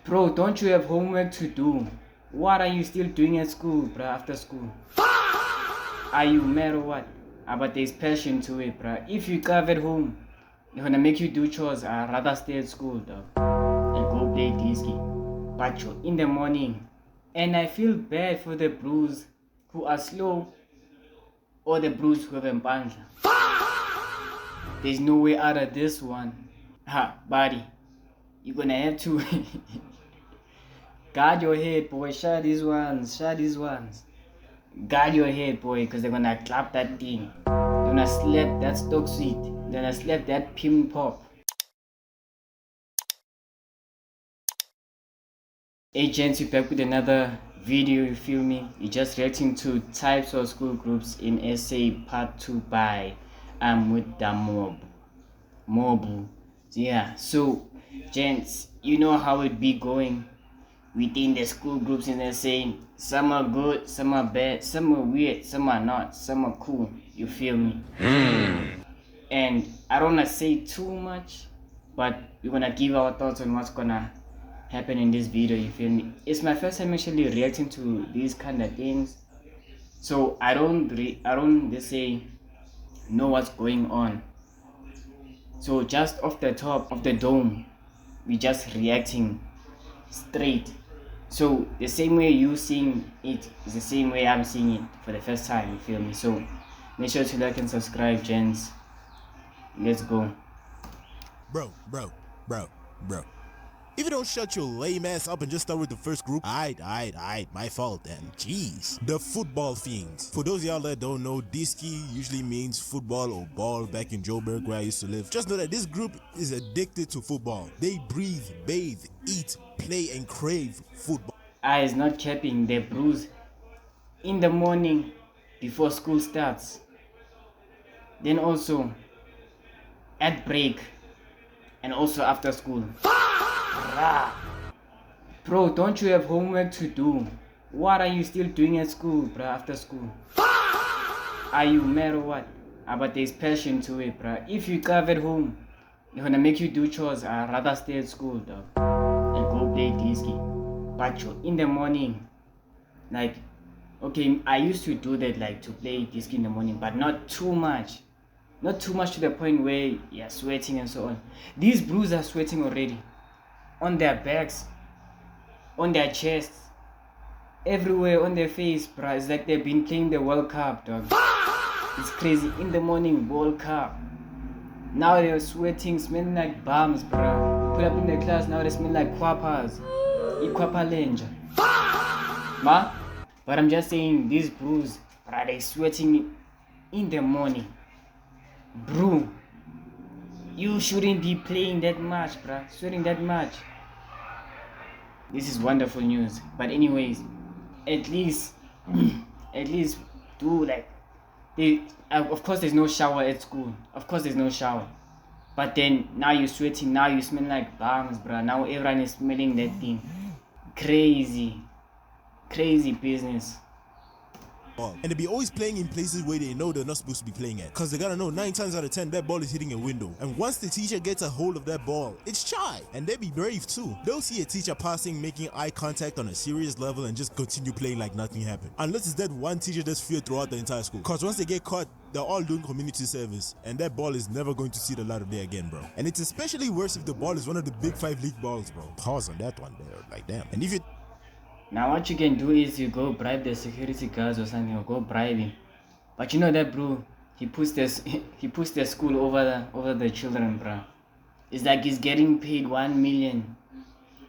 Bro, don't you have homework to do? What are you still doing at school, bro, after school? Are you mad or what? But there's passion to it, bro. If you carve at home, they're gonna make you do chores. I'd rather stay at school, dog, and go play disky. But you're in the morning, and I feel bad for the bros who are slow or the bros who have empandla. There's no way out of this one. Ha, buddy, you're gonna have to guard your head, boy. Shut these ones, shut these ones. Guard your head, boy, because they're gonna clap that thing. They're gonna slap that stock sweet. They're gonna slap that pim pop. Hey gents, we're back with another video, you feel me? You're just reacting to types of school groups in SA part 2 by I'm with the mob. Yeah, so gents, you know how it be going within the school groups in SA. Some are good, some are bad, some are weird, some are not, some are cool, you feel me? And I don't wanna say too much, but we're gonna give our thoughts on what's gonna happen in this video, you feel me? It's my first time actually reacting to these kind of things, so I don't let's say know what's going on. So just off the top of the dome, we just reacting straight. So the same way you seeing it is the same way I'm seeing it for the first time, you feel me? So make sure to like and subscribe, gents. Let's go. Bro. If you don't shut your lame ass up and just start with the first group, aight, my fault then. Jeez. The football fiends. For those of y'all that don't know, Diski usually means football or ball back in Joburg where I used to live. Just know that this group is addicted to football. They breathe, bathe, eat, play, and crave football. I is not capping, the bruise in the morning before school starts. Then also at break and also after school. Bro, don't you have homework to do? What are you still doing at school, bro, after school? Are you mad or what? But there's passion to it, bro. If you carve at home, they're gonna make you do chores. I'd rather stay at school, dog, and go play disky. But you're in the morning, like, okay, I used to do that, like to play disky in the morning, but not too much. Not too much to the point where you're sweating and so on. These bros are sweating already. On their backs, on their chests, everywhere on their face, bruh. It's like they've been playing the World Cup, dog. It's crazy. In the morning, World Cup. Now they're sweating, smelling like bums, bruh. Put up in the class, now they smell like quapas. Iquapa lenja. Ma? But I'm just saying, these bros, bruh, they sweating in the morning. Bro, you shouldn't be playing that much, bruh. Sweating that much. This is wonderful news. But anyways, at least do like of course there's no shower at school. Of course there's no shower. But then now you're sweating, now you smell like bums, bruh. Now everyone is smelling that thing. Crazy business. And they be always playing in places where they know they're not supposed to be playing at. Cause they gotta know 9 times out of 10 that ball is hitting a window. And once the teacher gets a hold of that ball, it's shy. And they be brave too. They'll see a teacher passing, making eye contact on a serious level and just continue playing like nothing happened. Unless it's that one teacher that's feared throughout the entire school. Cause once they get caught, they're all doing community service. And that ball is never going to see the light of day again, bro. And it's especially worse if the ball is one of the big 5 league balls, bro. Pause on that one there, like damn. And if you Now what you can do is you go bribe the security guards or something, or go bribe him. But you know that, bro, he puts the school over the children, bro. It's like he's getting paid 1 million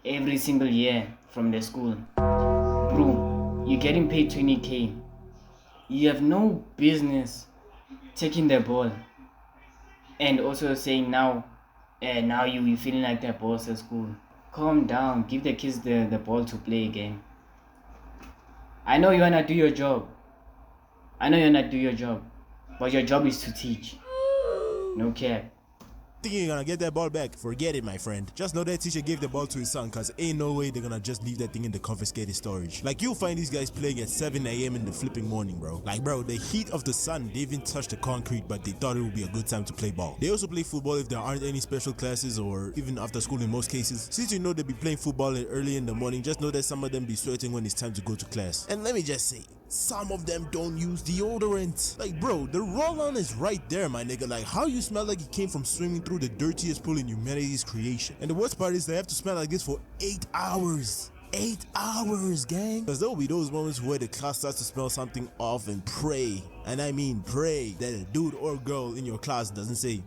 every single year from the school. Bro, you're getting paid 20k. You have no business taking the ball and also saying now you feeling like the boss at school. Calm down, give the kids the ball to play again. I know you wanna do your job. But your job is to teach. No cap. Think you're gonna get that ball back? Forget it, my friend. Just know that teacher gave the ball to his son, cause ain't no way they're gonna just leave that thing in the confiscated storage. Like, you'll find these guys playing at 7 a.m. in the flipping morning, bro. Like, bro, the heat of the sun, they even touched the concrete, but they thought it would be a good time to play ball. They also play football if there aren't any special classes or even after school in most cases. Since you know they'll be playing football early in the morning, just know that some of them be sweating when it's time to go to class. And let me just say, some of them don't use deodorant. Like, bro, the roll-on is right there, my nigga. Like, how you smell like you came from swimming through the dirtiest pool in humanity's creation? And the worst part is they have to smell like this for 8 hours. 8 hours, gang. Because there will be those moments where the class starts to smell something off and pray, and I mean pray, that a dude or girl in your class doesn't say,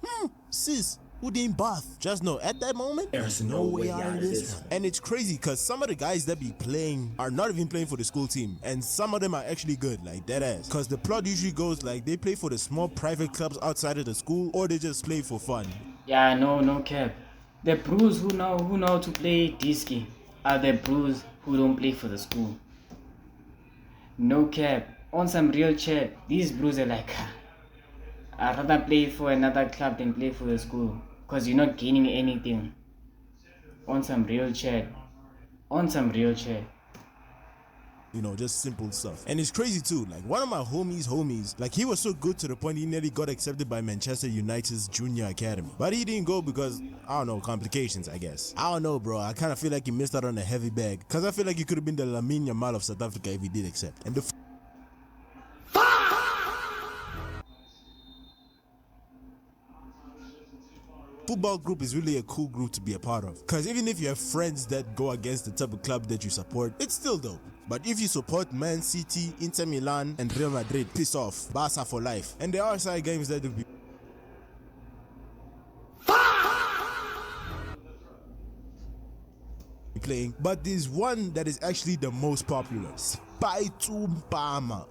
sis, who didn't bath? Just know, at that moment, there's no way out of this one. And it's crazy because some of the guys that be playing are not even playing for the school team, and some of them are actually good, like dead ass. Because the plot usually goes like they play for the small private clubs outside of the school, or they just play for fun. Yeah, no cap. The bros who know to play disky are the bros who don't play for the school. No cap. On some real chat, these bros are like, I'd rather play for another club than play for the school, because you're not gaining anything. On some real chat. You know, just simple stuff. And it's crazy too, like one of my homies, like he was so good to the point he nearly got accepted by Manchester United's junior academy. But he didn't go because, I don't know, complications, I guess. I don't know, bro. I kind of feel like he missed out on a heavy bag, because I feel like he could have been the Lamine Yamal of South Africa if he did accept. And the football group is really a cool group to be a part of, because even if you have friends that go against the type of club that you support, it's still dope. But if you support Man City, Inter Milan, and Real Madrid, piss off, Barca for life. And there are side games that will be playing, but there's one that is actually the most popular. Spitumpama.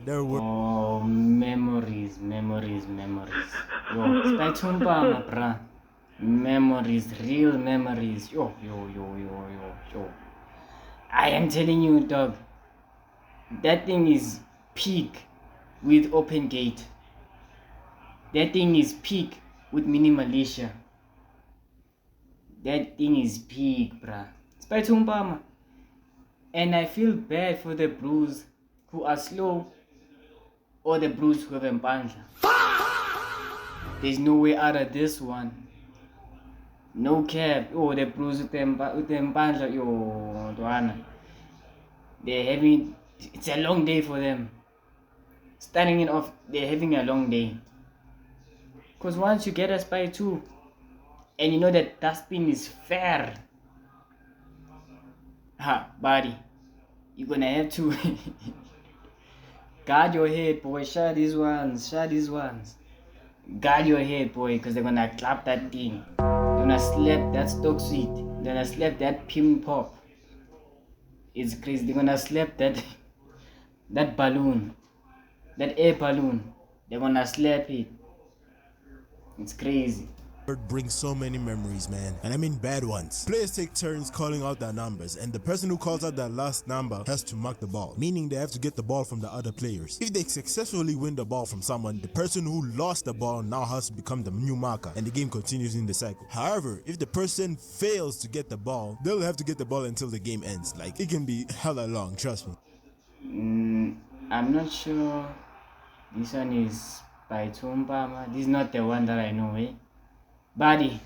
There were Memories. Yo, Spitumpama, bruh. Memories, real memories. Yo. I am telling you, dog. That thing is peak with open gate. That thing is peak with mini militia. That thing is peak, bruh. Spitumpama. And I feel bad for the bros who are slow or the bros who have mpandla. There's no way out of this one. No cap. Oh, the bros with the mpandla. Yo, Duana. They're having, it's a long day for them. Starting it off, they're having a long day. Because once you get a spy too, and you know that dustbin is fair, buddy, you're gonna have to guard your head, boy. Shut these ones. Guard your head, boy, because they're gonna clap that thing. They're gonna slap that stock sweet. They're gonna slap that pim pop. It's crazy. They're gonna slap that balloon, that air balloon. They're gonna slap it. It's crazy. It brings so many memories, man, and I mean bad ones. Players take turns calling out their numbers, and the person who calls out that last number has to mark the ball, meaning they have to get the ball from the other players. If they successfully win the ball from someone, the person who lost the ball now has to become the new marker, and the game continues in the cycle. However, if the person fails to get the ball, they'll have to get the ball until the game ends. Like, it can be hella long, trust me. I'm not sure this one is by Tumpama. This is not the one that I know, eh? Buddy,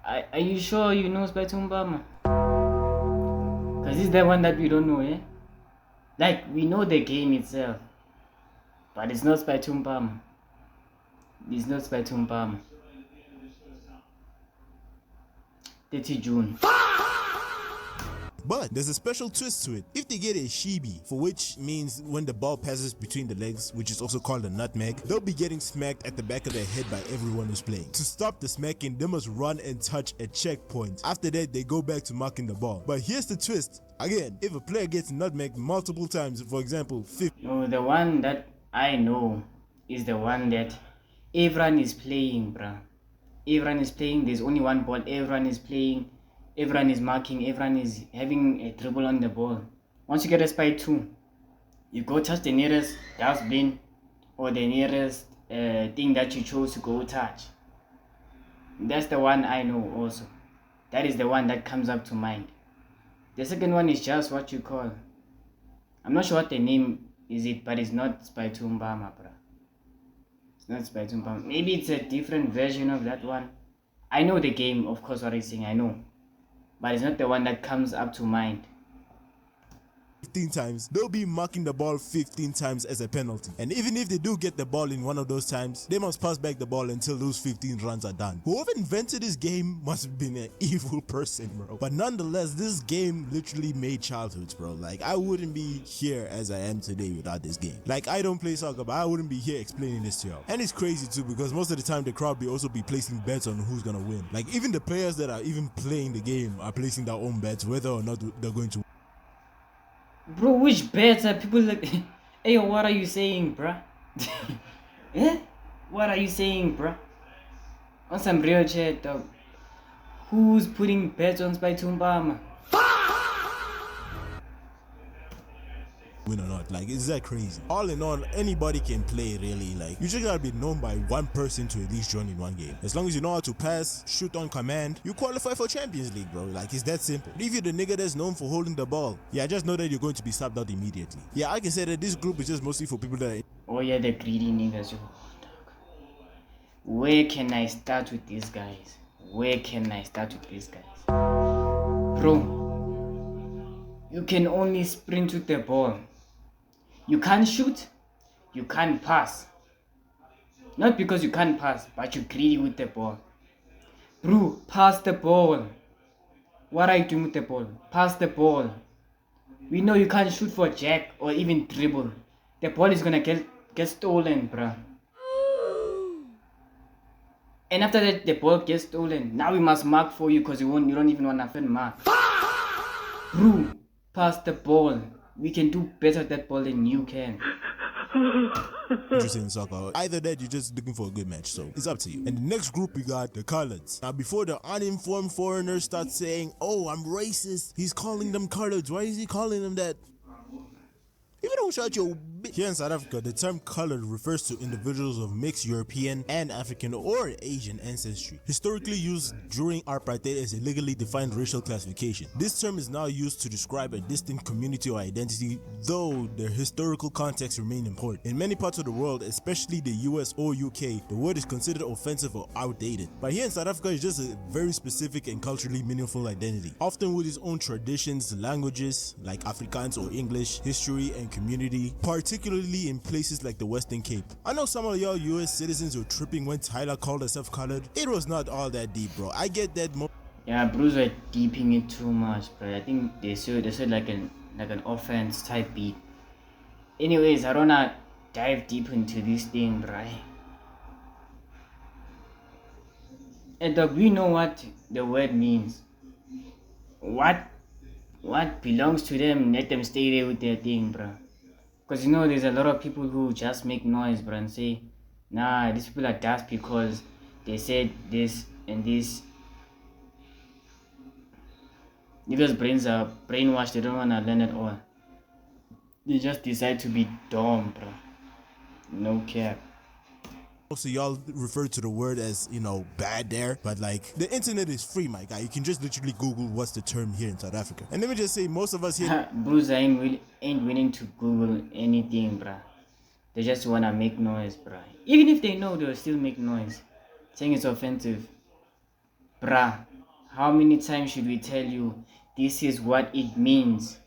are you sure you know Spitumpama? Because this is the one that we don't know, eh? Like, we know the game itself, but it's not Spitumpama. It's not Spitumpama. 30 June. But there's a special twist to it. If they get a shibi, for which means when the ball passes between the legs, which is also called a nutmeg, they'll be getting smacked at the back of their head by everyone who's playing. To stop the smacking, they must run and touch a checkpoint. After that, they go back to marking the ball. But here's the twist. Again, if a player gets nutmegged multiple times, for example, 50. No, the one that I know is the one that everyone is playing, bruh. Everyone is playing. There's only one ball. Everyone is playing. Everyone is marking, everyone is having a dribble on the ball. Once you get a spy 2, you go touch the nearest dustbin or the nearest thing that you chose to go touch. That's the one I know also. That is the one that comes up to mind. The second one is just what you call. I'm not sure what the name is it, but it's not Spitumbama, bro. It's not Spitumbama. Maybe it's a different version of that one. I know the game, of course, what I'm saying, I know. But it's not the one that comes up to mind. 15 times, they'll be marking the ball 15 times as a penalty. And even if they do get the ball in one of those times, they must pass back the ball until those 15 runs are done. Whoever invented this game must have been an evil person, bro. But nonetheless, this game literally made childhoods, bro. Like, I wouldn't be here as I am today without this game. Like, I don't play soccer, but I wouldn't be here explaining this to y'all. And it's crazy too, because most of the time the crowd will also be placing bets on who's gonna win. Like, even the players that are even playing the game are placing their own bets whether or not they're going to. Bro, which bets are people like? Hey, yo, what are you saying, bruh? Eh? What are you saying, bruh? On some real shit, dog. Who's putting bets on Spitumbama? Win or not, like, is that crazy? All in all, anybody can play, really. Like, you just gotta be known by one person to at least join in one game. As long as you know how to pass, shoot on command, you qualify for Champions League, bro. Like, it's that simple. If you're the nigga that's known for holding the ball, yeah, just know that you're going to be subbed out immediately. Yeah, I can say that this group is just mostly for people that are. Oh yeah, the greedy niggas, yo. Where can I start with these guys? Where can I start with these guys? Bro, you can only sprint with the ball. You can't shoot, you can't pass. Not because you can't pass, but you're greedy with the ball. Bro, pass the ball. What are you doing with the ball? Pass the ball. We know you can't shoot for jack or even dribble. The ball is gonna get stolen, bruh. And after that, the ball gets stolen. Now we must mark for you because you don't even want to mark. Bro, pass the ball. We can do better with that ball than you can. Interested in soccer. Either that, you're just looking for a good match, so it's up to you. And the next group we got the coloreds. Now, before the uninformed foreigners start saying, "Oh, I'm racist," he's calling them coloreds. Why is he calling them that? If you don't shut your bitch. Here in South Africa, the term colored refers to individuals of mixed European and African or Asian ancestry, historically used during apartheid as a legally defined racial classification. This term is now used to describe a distinct community or identity, though their historical context remain important. In many parts of the world, especially the US or UK, the word is considered offensive or outdated. But here in South Africa, it's just a very specific and culturally meaningful identity, often with its own traditions, languages like Afrikaans or English, history, and community, particularly in places like the Western Cape. I know some of y'all US citizens were tripping when Tyler called herself colored. It was not all that deep, bro. I get that. Yeah, bros are deeping it too much, bro. I think they said like an offense type beat. Anyways, I don't wanna dive deep into this thing, bro. And dog, we know what the word means. What belongs to them, let them stay there with their thing, bro. Because you know, there's a lot of people who just make noise, bro, and say, nah, these people are daft because they said this and this. Niggas' brains are brainwashed, they don't want to learn at all. They just decide to be dumb, bro. No cap. So y'all refer to the word as, bad there, but like, the internet is free, my guy. You can just literally Google what's the term here in South Africa. And let me just say, most of us here... Bros ain't willing to Google anything, bruh. They just wanna make noise, bruh. Even if they know, they'll still make noise, saying it's offensive. Bruh, how many times should we tell you this is what it means?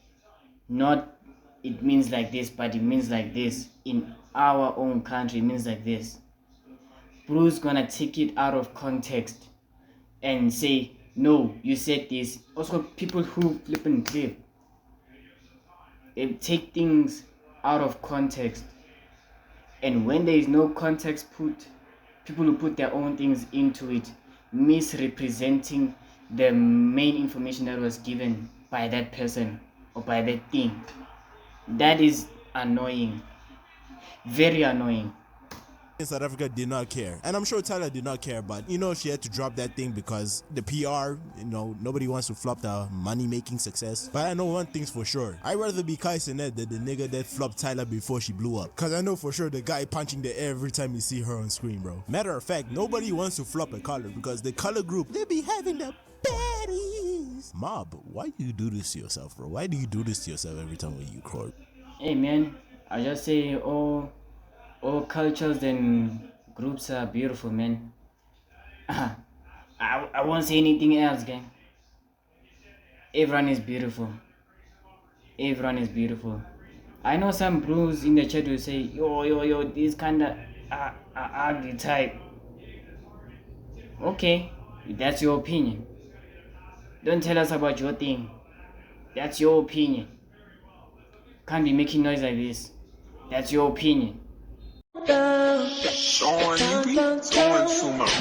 Not it means like this, but it means like this. In our own country, it means like this. Bru's gonna take it out of context and say, no, you said this. Also, people who flip and clip, they take things out of context. And when there is no context put, people who put their own things into it, misrepresenting the main information that was given by that person or by that thing. That is annoying. Very annoying. in South Africa did not care. And I'm sure Tyler did not care, but she had to drop that thing because the PR, nobody wants to flop the money-making success. But I know one thing's for sure. I'd rather be Kai Cenat than the nigga that flopped Tyler before she blew up. Cause I know for sure the guy punching the air every time you see her on screen, bro. Matter of fact, nobody wants to flop a color because the color group, they be having the baddies. Mob, why do you do this to yourself, bro? Why do you do this to yourself every time when you record? Hey man, I just say all cultures and groups are beautiful, man. I won't say anything else, gang. Everyone is beautiful. Everyone is beautiful. I know some bros in the chat will say, yo, this kinda ugly type. Okay, that's your opinion. Don't tell us about your thing. That's your opinion. Can't be making noise like this. That's your opinion. Sean, you be doing too much.